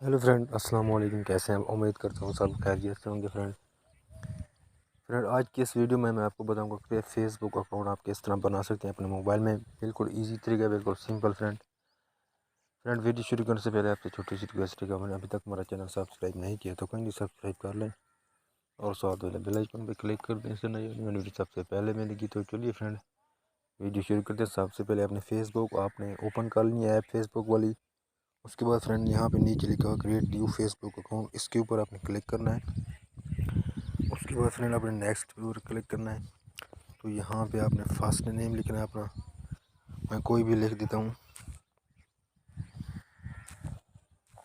Hello friend, अस्सलाम वालेकुम। कैसे हैं? उम्मीद करता हूँ सब खैरियत से होंगे। फ्रेंड आज की इस वीडियो में मैं आपको बताऊंगा कि फेसबुक अकाउंट आप किस तरह बना सकते हैं अपने मोबाइल में। बिल्कुल इजी तरीका, बिल्कुल सिंपल। फ्रेंड वीडियो शुरू करने से पहले आपसे छोटी सी रिक्वेस्ट है कि आपने अभी तक हमारा चैनल सब्सक्राइब नहीं किया तो कहीं सब्सक्राइब कर लें और साथ वाले बेल आइकन पर क्लिक कर दें। इससे नई वीडियो सबसे पहले मिलेगी। तो चलिए फ्रेंड वीडियो शुरू करते हैं। सबसे पहले अपने फेसबुक आपने ओपन कर लिया है, ऐप फेसबुक वाली। उसके बाद फ्रेंड यहाँ पे नीचे लिखा हुआ क्रिएट न्यू फेसबुक अकाउंट, इसके ऊपर आपने क्लिक करना है। उसके बाद फ्रेंड आपने नेक्स्ट पे ऊपर क्लिक करना है। तो यहाँ पे आपने फर्स्ट नेम लिखना है अपना। मैं कोई भी लिख देता हूँ।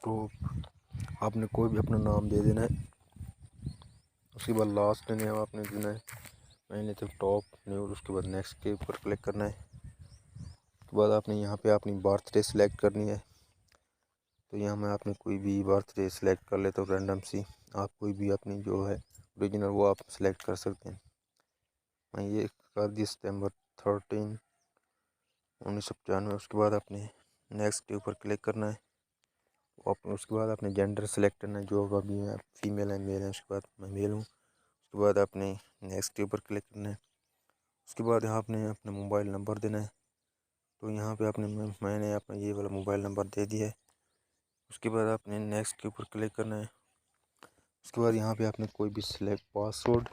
तो आपने कोई भी अपना नाम दे देना है। उसके बाद लास्ट नेम आपने देना है। मैंने तो टॉप न्यू। उसके बाद नेक्स्ट के ऊपर क्लिक करना है। उसके बाद आपने यहाँ पे अपनी बर्थडे सेलेक्ट करनी है। तो यहाँ मैं आपने कोई भी बर्थडे सेलेक्ट कर लेता हूँ रैंडम सी। आप कोई भी अपनी जो है ओरिजिनल वो आप सेलेक्ट कर सकते हैं। मैं ये कर दी सितंबर 13, 1995। उसके बाद आपने नेक्स्ट के ऊपर क्लिक करना है। उसके बाद आपने जेंडर सेलेक्ट करना है, जो अभी है फीमेल है मेल है। उसके बाद मैं मेल हूँ। उसके बाद आपने नेक्स्ट के ऊपर क्लिक करना है। उसके बाद यहाँ आपने अपना मोबाइल नंबर देना है। तो यहाँ पे आपने मैंने अपना ये वाला मोबाइल नंबर दे दिया है। उसके बाद आपने नेक्स्ट के ऊपर क्लिक करना है। उसके बाद यहाँ पे आपने कोई भी सिलेक्ट पासवर्ड,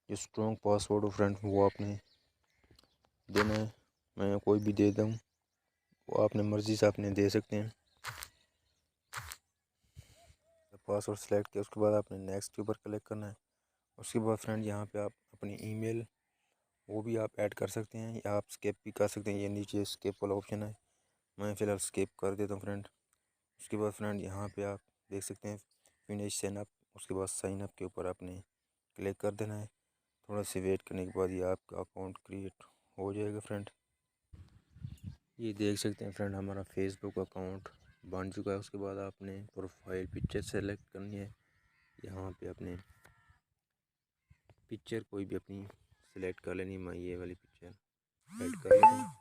जो स्ट्रॉन्ग पासवर्ड हो फ्रेंड, वो आपने देना है। मैं कोई भी दे दूँ, वो अपने मर्ज़ी से आपने दे सकते हैं। पासवर्ड सेलेक्ट किया। उसके बाद आपने नेक्स्ट के ऊपर क्लिक करना है। उसके बाद फ्रेंड यहाँ पे आप अपनी ईमेल वो भी आप ऐड कर सकते हैं या आप स्किप भी कर सकते हैं। ये नीचे स्किप वाला ऑप्शन है, मैं फ़िलहाल स्किप कर देता हूँ फ्रेंड। उसके बाद फ्रेंड यहाँ पे आप देख सकते हैं फिनिश साइन अप। उसके बाद साइन अप के ऊपर आपने क्लिक कर देना है। थोड़ा सी वेट करने के बाद ये आपका अकाउंट क्रिएट हो जाएगा फ्रेंड। ये देख सकते हैं फ्रेंड हमारा फेसबुक अकाउंट बन चुका है। उसके बाद आपने प्रोफाइल पिक्चर सेलेक्ट करनी है। यहाँ पे अपने पिक्चर कोई भी अपनी सेलेक्ट कर लेनी। मैं ये वाली पिक्चर ऐड कर लेता हूँ।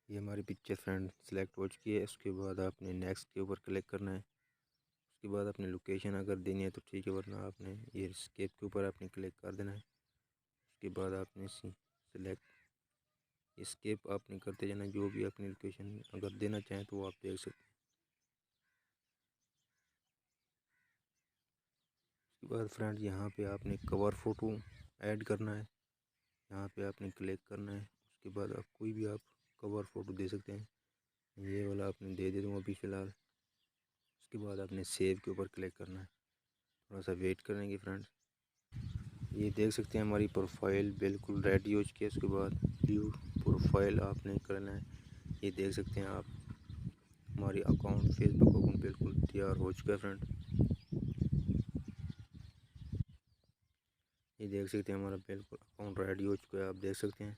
ये हमारी पिक्चर फ्रेंड सेलेक्ट हो चुकी है। उसके बाद आपने नेक्स्ट के ऊपर क्लिक करना है। उसके बाद अपनी लोकेशन अगर देनी है तो ठीक है, वरना आपने ये स्केप के ऊपर आपने क्लिक कर देना है। उसके बाद आपने सेलेक्ट स्केप आपने करते जाना। जो भी अपनी लोकेशन अगर देना चाहें तो वो आप देख सकते हैं। उसके बाद फ्रेंड यहाँ पे आपने कवर फ़ोटो ऐड करना है। यहाँ पे आपने क्लिक करना है। उसके बाद आप कोई भी आप कवर फ़ोटो दे सकते हैं। ये वाला आपने दे दूँ अभी फ़िलहाल। उसके बाद आपने सेव के ऊपर क्लिक करना है। थोड़ा सा वेट करेंगे फ्रेंड। ये देख सकते हैं हमारी प्रोफाइल बिल्कुल रेडी हो चुकी है। उसके बाद व्यू प्रोफाइल आपने करना है। ये देख सकते हैं आप हमारी अकाउंट फेसबुक अकाउंट बिल्कुल तैयार हो चुका है फ्रेंड। ये देख सकते हैं हमारा बिल्कुल अकाउंट रेडी हो चुका है, आप देख सकते हैं।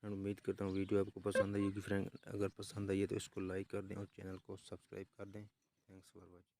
एंड उम्मीद करता हूँ वीडियो आपको पसंद आई होगी फ्रेंड। अगर पसंद आई है तो इसको लाइक कर दें और चैनल को सब्सक्राइब कर दें। Thanks for watching.